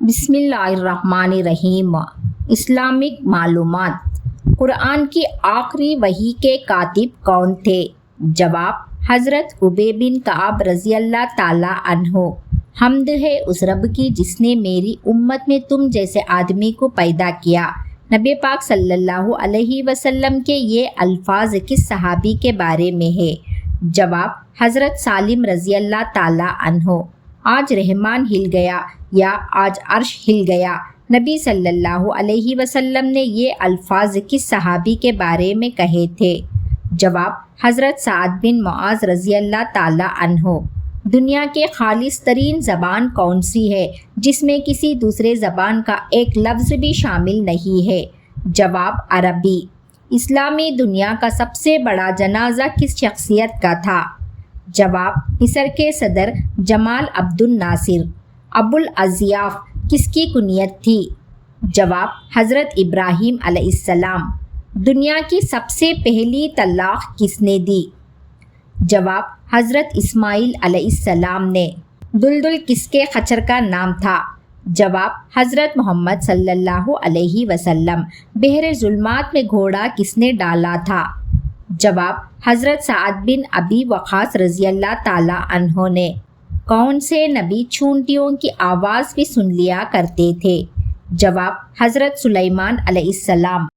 بسم اللہ الرحمن الرحیم۔ اسلامک معلومات۔ قرآن کی آخری وحی کے کاتب کون تھے؟ جواب: حضرت ابی بن کعب رضی اللہ تعالیٰ عنہ۔ حمد ہے اس رب کی جس نے میری امت میں تم جیسے آدمی کو پیدا کیا۔ نبی پاک صلی اللہ علیہ وسلم کے یہ الفاظ کس صحابی کے بارے میں ہے؟ جواب: حضرت سالم رضی اللہ تعالیٰ عنہ۔ آج رحمان ہل گیا یا آج عرش ہل گیا؟ نبی صلی اللہ علیہ وسلم نے یہ الفاظ کس صحابی کے بارے میں کہے تھے؟ جواب: حضرت سعد بن معاذ رضی اللہ تعالیٰ عنہ۔ دنیا کے خالص ترین زبان کون سی ہے جس میں کسی دوسرے زبان کا ایک لفظ بھی شامل نہیں ہے؟ جواب: عربی۔ اسلامی دنیا کا سب سے بڑا جنازہ کس شخصیت کا تھا؟ جواب: مصر کے صدر جمال عبد الناصر۔ ابو الاضیاف کس کی کنیت تھی؟ جواب: حضرت ابراہیم علیہ السلام۔ دنیا کی سب سے پہلی طلاق کس نے دی؟ جواب: حضرت اسماعیل علیہ السلام نے۔ دلدل کس کے خچر کا نام تھا؟ جواب: حضرت محمد صلی اللہ علیہ وسلم۔ بحر ظلمات میں گھوڑا کس نے ڈالا تھا؟ جواب: حضرت سعد بن ابی وقاص رضی اللہ تعالیٰ عنہ نے۔ کون سے نبی چونٹیوں کی آواز بھی سن لیا کرتے تھے؟ جواب: حضرت سلیمان علیہ السلام۔